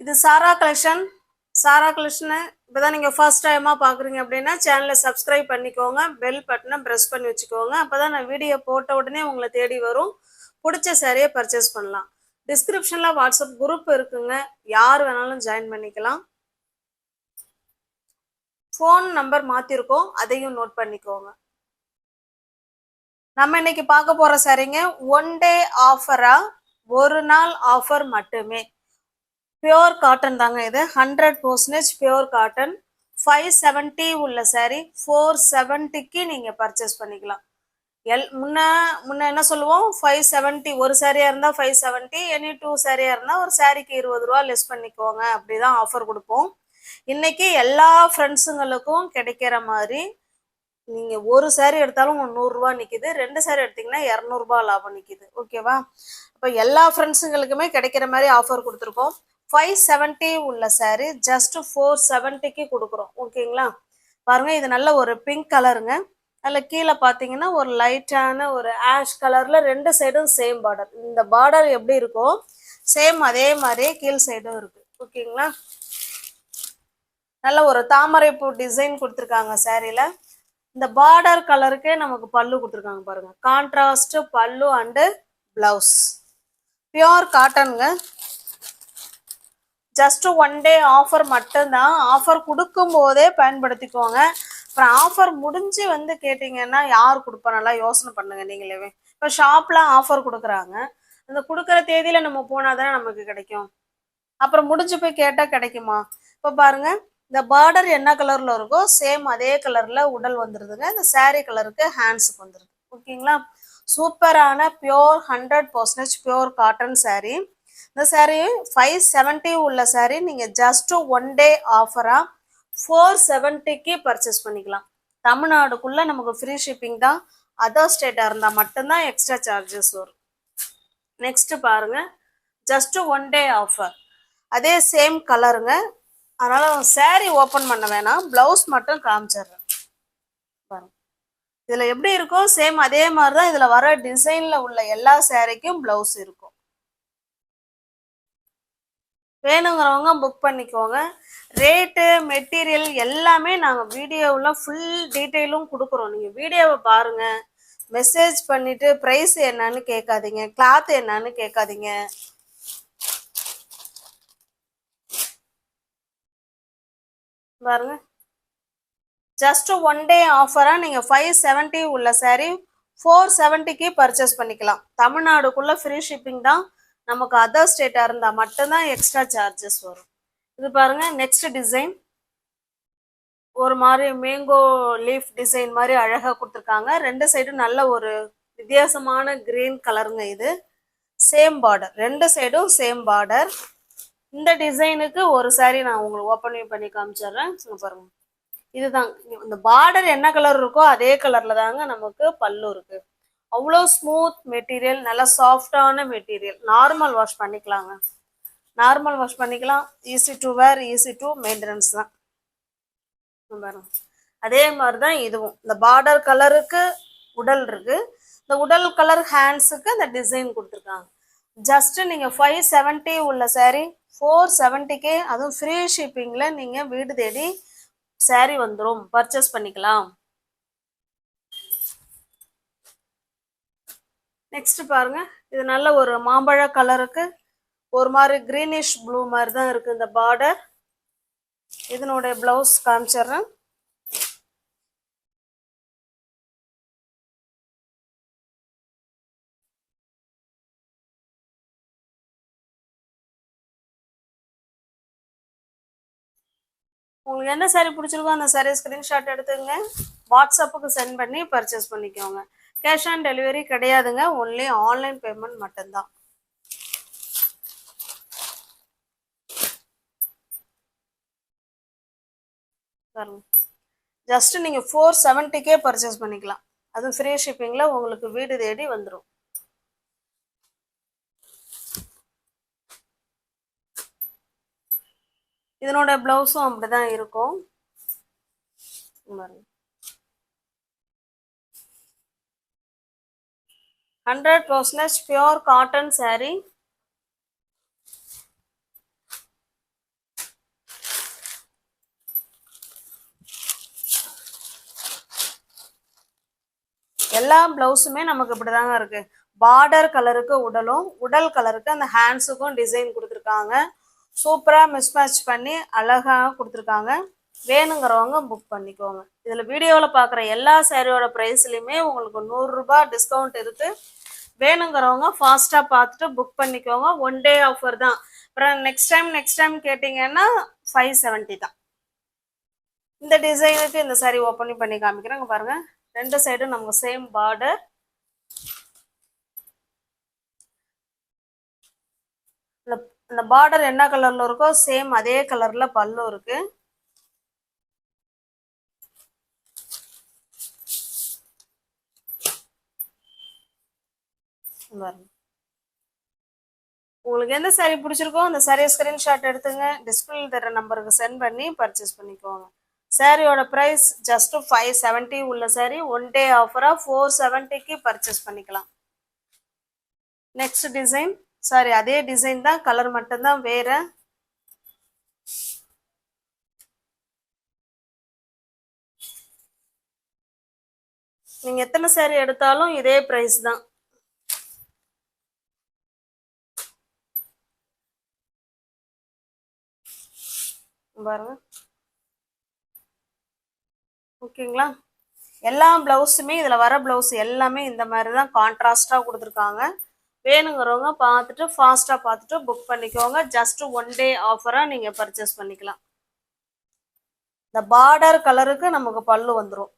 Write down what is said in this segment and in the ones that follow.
இது சாரா கலெக்ஷன். சாரா கலெக்ஷனை இப்போதான் நீங்கள் ஃபர்ஸ்ட் டைமாக பார்க்குறீங்க அப்படின்னா சேனலை சப்ஸ்கிரைப் பண்ணிக்கோங்க, பெல் பட்டனை ப்ரெஸ் பண்ணி வச்சுக்கோங்க. அப்போ தான் நான் வீடியோ போட்ட உடனே உங்களை தேடி வரும். பிடிச்ச சாரியை பர்ச்சேஸ் பண்ணலாம். டிஸ்கிரிப்ஷனில் வாட்ஸ்அப் குரூப் இருக்குங்க, யார் வேணாலும் ஜாயின் பண்ணிக்கலாம். ஃபோன் நம்பர் மாற்றிருக்கோம், அதையும் நோட் பண்ணிக்கோங்க. நம்ம இன்னைக்கு பார்க்க போகிற சாரிங்க ஒன் டே ஆஃபராக, ஒரு நாள் ஆஃபர் மட்டுமே. பியோர் காட்டன் தாங்க இது, 100% பியோர் காட்டன். 570 உள்ள சாரி 470க்கு நீங்கள் பர்ச்சேஸ் பண்ணிக்கலாம். முன்ன என்ன சொல்லுவோம், 570 ஒரு சாரியாக இருந்தால் 570, எனி 2 சாரியாக இருந்தால் ஒரு சாரிக்கு 20 ரூபா லெஸ் பண்ணிக்கோங்க, அப்படிதான் ஆஃபர் கொடுப்போம். இன்னைக்கு எல்லா ஃப்ரெண்ட்ஸுங்களுக்கும் கிடைக்கிற மாதிரி நீங்கள் ஒரு சாரி எடுத்தாலும் 100 ரூபா நிற்கிது, 2 சாரி எடுத்தீங்கன்னா 200 ரூபா லாபம் நிற்கிது. ஓகேவா? இப்போ எல்லா ஃப்ரெண்ட்ஸுங்களுக்குமே கிடைக்கிற மாதிரி ஆஃபர் கொடுத்துருக்கோம். 570 உள்ள சாரி ஜஸ்ட் 470க்கு கொடுக்குறோம். ஓகேங்களா? பாருங்க, இது நல்ல ஒரு பிங்க் கலருங்க. அதில் கீழே பார்த்தீங்கன்னா ஒரு லைட்டான ஒரு ஆஷ் கலர்ல ரெண்டு சைடும் சேம் பார்டர். இந்த பார்டர் எப்படி இருக்கோ சேம் அதே மாதிரியே கீழ் சைடும் இருக்கு. ஓகேங்களா? நல்ல ஒரு தாமரை பூ டிசைன் கொடுத்துருக்காங்க சாரியில. இந்த பார்டர் கலருக்கே நமக்கு பல்லு கொடுத்துருக்காங்க பாருங்க, கான்ட்ராஸ்ட் பல்லு அண்டு பிளவுஸ். பியோர் காட்டனுங்க. ஜஸ்ட் ஒன் டே ஆஃபர் மட்டும்தான். ஆஃபர் கொடுக்கும் போதே பயன்படுத்திக்கோங்க. அப்புறம் ஆஃபர் முடிஞ்சு கேட்டிங்கன்னா யார் கொடுப்பா, நல்லா யோசனை பண்ணுங்க நீங்களே. இப்போ ஷாப்ல ஆஃபர் கொடுக்குறாங்க, அந்த கொடுக்குற தேதியில நம்ம போனால் தானே நமக்கு கிடைக்கும். அப்புறம் முடிஞ்சு போய் கேட்டால் கிடைக்குமா? இப்போ பாருங்க, இந்த பார்டர் என்ன கலர்ல இருக்கோ சேம் அதே கலர்ல உடல் வந்துருதுங்க. இந்த சாரீ கலருக்கு ஹேண்ட்ஸுக்கு வந்துருது. ஓகேங்களா? சூப்பரான பியோர் 100% பியோர் காட்டன் சாரீ. இந்த சாரீ 570 உள்ள சாரீ நீங்க ஜஸ்ட் ஒன் டே ஆஃபரா 470க்கு பர்ச்சேஸ் பண்ணிக்கலாம். தமிழ்நாடுக்குள்ள நமக்கு ஃப்ரீ ஷிப்பிங் தான். அதர் ஸ்டேட்டா இருந்தா மட்டும்தான் எக்ஸ்ட்ரா சார்ஜஸ் வரும். நெக்ஸ்ட் பாருங்க, ஜஸ்ட் ஒன் டே ஆஃபர், அதே சேம் கலருங்க. அதனால சாரீ ஓப்பன் பண்ண வேணாம், பிளவுஸ் மட்டும் காமிச்சிடுறேன் பாருங்க. இதுல எப்படி இருக்கும் சேம் அதே மாதிரிதான் இதுல வர டிசைன்ல உள்ள எல்லா சாரீக்கும் பிளவுஸ் இருக்கும். வேணுங்கிறவங்க புக் பண்ணிக்கோங்க. ரேட்டு மெட்டீரியல் எல்லாமே நாங்கள் வீடியோவில் ஃபுல் டீட்டெயிலும் கொடுக்குறோம். நீங்கள் வீடியோவை பாருங்கள், மெசேஜ் பண்ணிவிட்டு ப்ரைஸ் என்னன்னு கேட்காதீங்க, கிளாத் என்னன்னு கேட்காதீங்க. பாருங்க, ஜஸ்ட் ஒன் டே ஆஃபராக நீங்கள் 570 உள்ள சாரீ 470க்கு பர்ச்சேஸ் பண்ணிக்கலாம். தமிழ்நாடுக்குள்ளே ஃப்ரீ ஷிப்பிங் தான். நமக்கு அதர் ஸ்டேட்டாக இருந்தால் மட்டும்தான் எக்ஸ்ட்ரா சார்ஜஸ் வரும். இது பாருங்க, நெக்ஸ்ட் டிசைன் ஒரு மாதிரி மேங்கோ லீஃப் டிசைன் மாதிரி அழகாக கொடுத்துருக்காங்க. ரெண்டு சைடும் நல்ல ஒரு வித்தியாசமான கிரீன் கலருங்க. இது சேம் பார்டர், ரெண்டு சைடும் சேம் பார்டர். இந்த டிசைனுக்கு ஒரு சாரி நான் உங்களுக்கு ஓப்பன் பண்ணி காமிச்சிடுறேன். பாருங்க, இதுதான் இந்த பார்டர் என்ன கலர் இருக்கோ அதே கலர்ல தாங்க நமக்கு பல்லு இருக்கு. அவ்வளோ ஸ்மூத் மெட்டீரியல், நல்லா சாஃப்டான மெட்டீரியல். நார்மல் வாஷ் பண்ணிக்கலாங்க, நார்மல் வாஷ் பண்ணிக்கலாம். Easy to wear, easy to maintenance தான். அதே மாதிரி தான் இதுவும். இந்த பார்டர் கலருக்கு உடல் இருக்கு, இந்த உடல் கலர் ஹேண்ட்ஸுக்கு அந்த டிசைன் கொடுத்துருக்காங்க. ஜஸ்ட் நீங்க 570 உள்ள சாரீ 470க்கே, அதுவும் ஃப்ரீ ஷிப்பிங்ல நீங்க வீடு தேடி சாரீ வந்துடும், பர்ச்சேஸ் பண்ணிக்கலாம். நெக்ஸ்ட் பாருங்க, இது நல்ல ஒரு மாம்பழ கலருக்கு ஒரு மாதிரி கிரீனிஷ் ப்ளூ மாதிரி தான் இருக்கு இந்த பார்டர். இதனுடைய பிளவுஸ் காமிச்சிடுறேன். உங்களுக்கு என்ன சாரீ பிடிச்சிருக்கோ அந்த சாரீ ஸ்கிரீன்ஷாட் எடுத்துங்க, வாட்ஸ்அப்புக்கு சென்ட் பண்ணி பர்ச்சேஸ் பண்ணிக்கோங்க. கேஷ் ஆன் டெலிவரி கிடையாதுங்க, ஒன்லி ஆன்லைன் பேமெண்ட் மட்டும்தான். ஜஸ்ட் நீங்க 470க்கே பர்ச்சேஸ் பண்ணிக்கலாம். அது ஃப்ரீ ஷிப்பிங்ல உங்களுக்கு வீடு தேடி வந்துடும். இதனோட பிளவுஸும் அப்படிதான் இருக்கும். 100% பியோர் காட்டன் சாரீ. எல்லா பிளவுஸுமே நமக்கு இப்படிதாங்க இருக்கு. பார்டர் கலருக்கு உடலும், உடல் கலருக்கு அந்த ஹேண்ட்ஸுக்கும் டிசைன் கொடுத்துருக்காங்க. சூப்பரா மிஸ்மேட்ச் பண்ணி அழகா கொடுத்துருக்காங்க. வேணுங்கிறவங்க புக் பண்ணிக்கோங்க. இதுல வீடியோல பாக்குற எல்லா சாரியோட பிரைஸ்லயுமே உங்களுக்கு 100 ரூபாய் டிஸ்கவுண்ட் இருக்கு. வேணுங்கிறவங்க ஃபாஸ்டா பார்த்துட்டு புக் பண்ணிக்கோங்க. ஒன் டே ஆஃபர் தான். அப்புறம் நெக்ஸ்ட் டைம் கேட்டீங்கன்னா 570 தான். இந்த டிசைனுக்கு இந்த சாரி ஓப்பன் பண்ணி காமிக்கிறேன். பாருங்க, ரெண்டு சைடும் நமக்கு சேம் பார்டர். இந்த பார்டர் என்ன கலர்ல இருக்கோ சேம் அதே கலர்ல பல்லு இருக்கு. உங்களுக்கு எந்த சாரி பிடிச்சிருக்கோ அந்த சாரியை ஸ்கிரீன்ஷாட் எடுத்துங்க, டிஸ்பிளேல தர நம்பருக்கு சென்ட் பண்ணி பர்ச்சேஸ் பண்ணிக்கோங்க. சாரியோட பிரைஸ் ஜஸ்ட் 570 உள்ள சாரி ஒன் டே ஆஃபரா 470க்கு பர்ச்சேஸ் பண்ணிக்கலாம். நெக்ஸ்ட் டிசைன், சாரி அதே டிசைன் தான், கலர் மட்டும்தான் வேற. நீங்க எத்தனை சாரி எடுத்தாலும் இதே பிரைஸ் தான். பாருங்க, ஓகேங்களா? எல்லா பிளவுஸுமே இதுல வர பிளவுஸ் எல்லாமே இந்த மாதிரி தான் கான்ட்ராஸ்டா கொடுத்துருக்காங்க. வேணுங்கிறவங்க பார்த்துட்டு ஃபாஸ்டா பார்த்துட்டு புக் பண்ணிக்கோங்க. ஜஸ்ட் ஒன் டே ஆஃபரா நீங்க பர்ச்சேஸ் பண்ணிக்கலாம். இந்த பார்டர் கலருக்கு நமக்கு பல்லு வந்துடும்.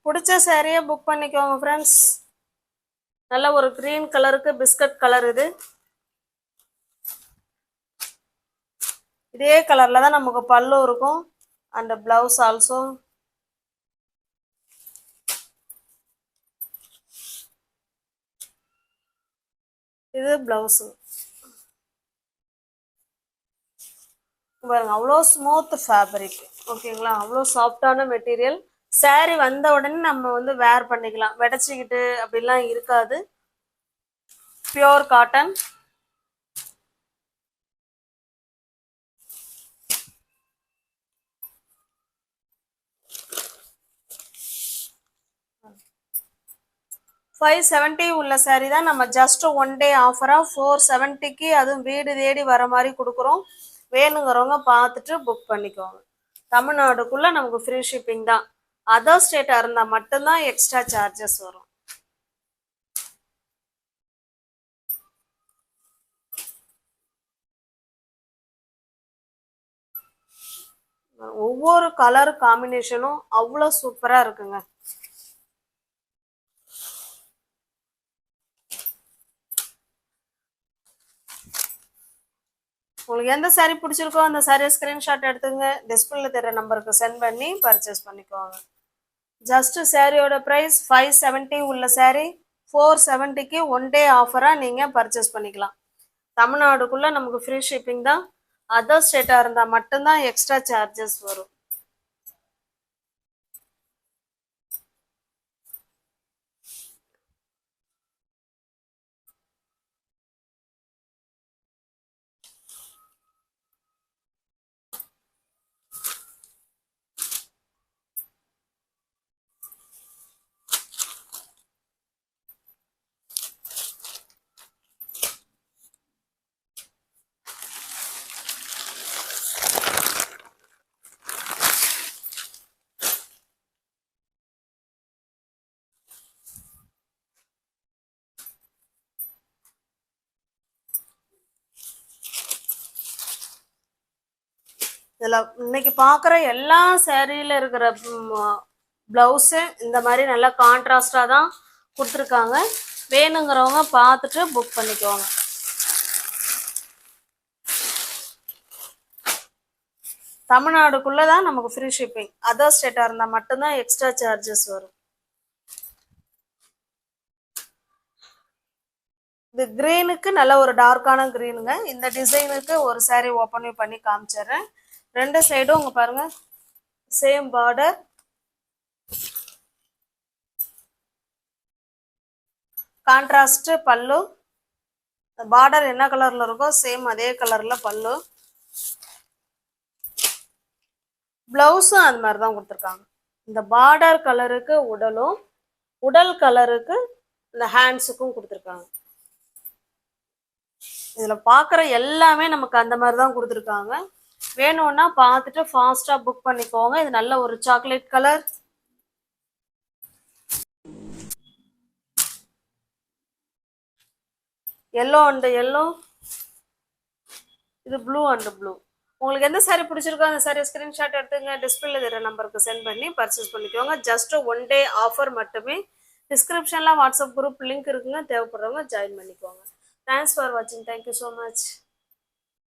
பிடிச்ச சாரியை புக் பண்ணிக்கோங்க ஃப்ரெண்ட்ஸ். நல்ல ஒரு கிரீன் கலருக்கு பிஸ்கட் கலர் இது. இதே கலர்ல தான் நமக்கு பல்லு இருக்கும். And blouse also. இது பிளவுஸ். பாருங்க, அவ்வளோ ஸ்மூத் ஃபேப்ரிக். ஓகேங்களா? அவ்வளோ சாஃப்டான மெட்டீரியல். சாரி வந்த உடனே நம்ம வந்து வேர் பண்ணிக்கலாம், வெடைச்சிக்கிட்டு அப்படிலாம் இருக்காது. Pure cotton. $570 உள்ள சாரி தான் நம்ம ஜஸ்ட் ஒன் டே ஆஃபரா 470க்கு அதுவும் வீடு தேடி வர மாதிரி கொடுக்குறோம். வேணுங்கிறவங்க பார்த்துட்டு புக் பண்ணிக்கோங்க. தமிழ்நாடுக்குள்ள நமக்கு ஃப்ரீ ஷிப்பிங் தான். அதர் ஸ்டேட்டா இருந்தா மட்டும்தான் எக்ஸ்ட்ரா சார்ஜஸ் வரும். ஒவ்வொரு கலர் காம்பினேஷனும் அவ்வளோ சூப்பரா இருக்குங்க. உங்களுக்கு எந்த சாரி பிடிச்சிருக்கோ அந்த சாரியை ஸ்கிரீன்ஷாட் எடுத்துங்க, டிஸ்பிளேல தெரிய நம்பருக்கு சென்ட் பண்ணி பர்ச்சேஸ் பண்ணிக்கோங்க. ஜஸ்ட் சாரியோட பிரைஸ் 570 உள்ள சாரி 470க்கு ஒன் டே ஆஃபரா நீங்க பர்ச்சேஸ் பண்ணிக்கலாம். தமிழ்நாடுக்குள்ள நமக்கு ஃப்ரீ ஷிப்பிங் தான். அதர் ஸ்டேட்டா இருந்தா மட்டும்தான் எக்ஸ்ட்ரா சார்ஜஸ் வரும். இதுல இன்னைக்கு பாக்குற எல்லா சாரியில இருக்கிற பிளவுஸு இந்த மாதிரி நல்லா கான்ட்ராஸ்டா தான் கொடுத்துருக்காங்க. வேணுங்கிறவங்க பார்த்துட்டு புக் பண்ணிக்கோங்க. தமிழ்நாடுக்குள்ள தான் நமக்கு ஃப்ரீ ஷிப்பிங். அதர் ஸ்டேட்டா இருந்தா மட்டும்தான் எக்ஸ்ட்ரா சார்ஜஸ் வரும். இது கிரீனுக்கு நல்ல ஒரு டார்க்கான கிரீனுங்க. இந்த டிசைனுக்கு ஒரு saree ஓப்பன் பண்ணி காமிச்சிடுறேன். ரெண்டு சைடும் உங்க பாருங்க சேம் பார்டர். கான்ட்ராஸ்ட் பல்லு. பார்டர் என்ன கலர்ல இருக்கோ சேம் அதே கலர்ல பல்லு. பிளவுஸும் அது மாதிரி தான் கொடுத்துருக்காங்க. இந்த பார்டர் கலருக்கு உடலும், உடல் கலருக்கு இந்த ஹேண்ட்ஸுக்கும் கொடுத்துருக்காங்க. இதுல பாக்குற எல்லாமே நமக்கு அந்த மாதிரி தான் கொடுத்துருக்காங்க. வேணும்னா பார்த்துட்டு ஃபாஸ்டா புக் பண்ணிக்கோங்க. இது நல்ல ஒரு chocolate colour. Yellow and yellow. இது ப்ளூ அண்ட் ப்ளூ. உங்களுக்கு எந்த சாரி பிடிச்சிருக்கோ அந்த சாரி ஸ்கிரீன்ஷாட் எடுத்துங்க. டிஸ்பிளேல இருக்கிற நம்பருக்கு சென்ட் பண்ணி பர்ச்சேஸ் பண்ணிக்கோங்க. ஜஸ்ட் 1 day ஆஃபர் மட்டுமே. டிஸ்கிரிப்ஷன்ல வாட்ஸ்அப் குரூப் லிங்க் இருக்குங்க. தேவைப்படுறவங்க ஜாயின் பண்ணிக்கோங்க. தேங்க்ஸ் ஃபார் வாட்சிங். Thank you so much.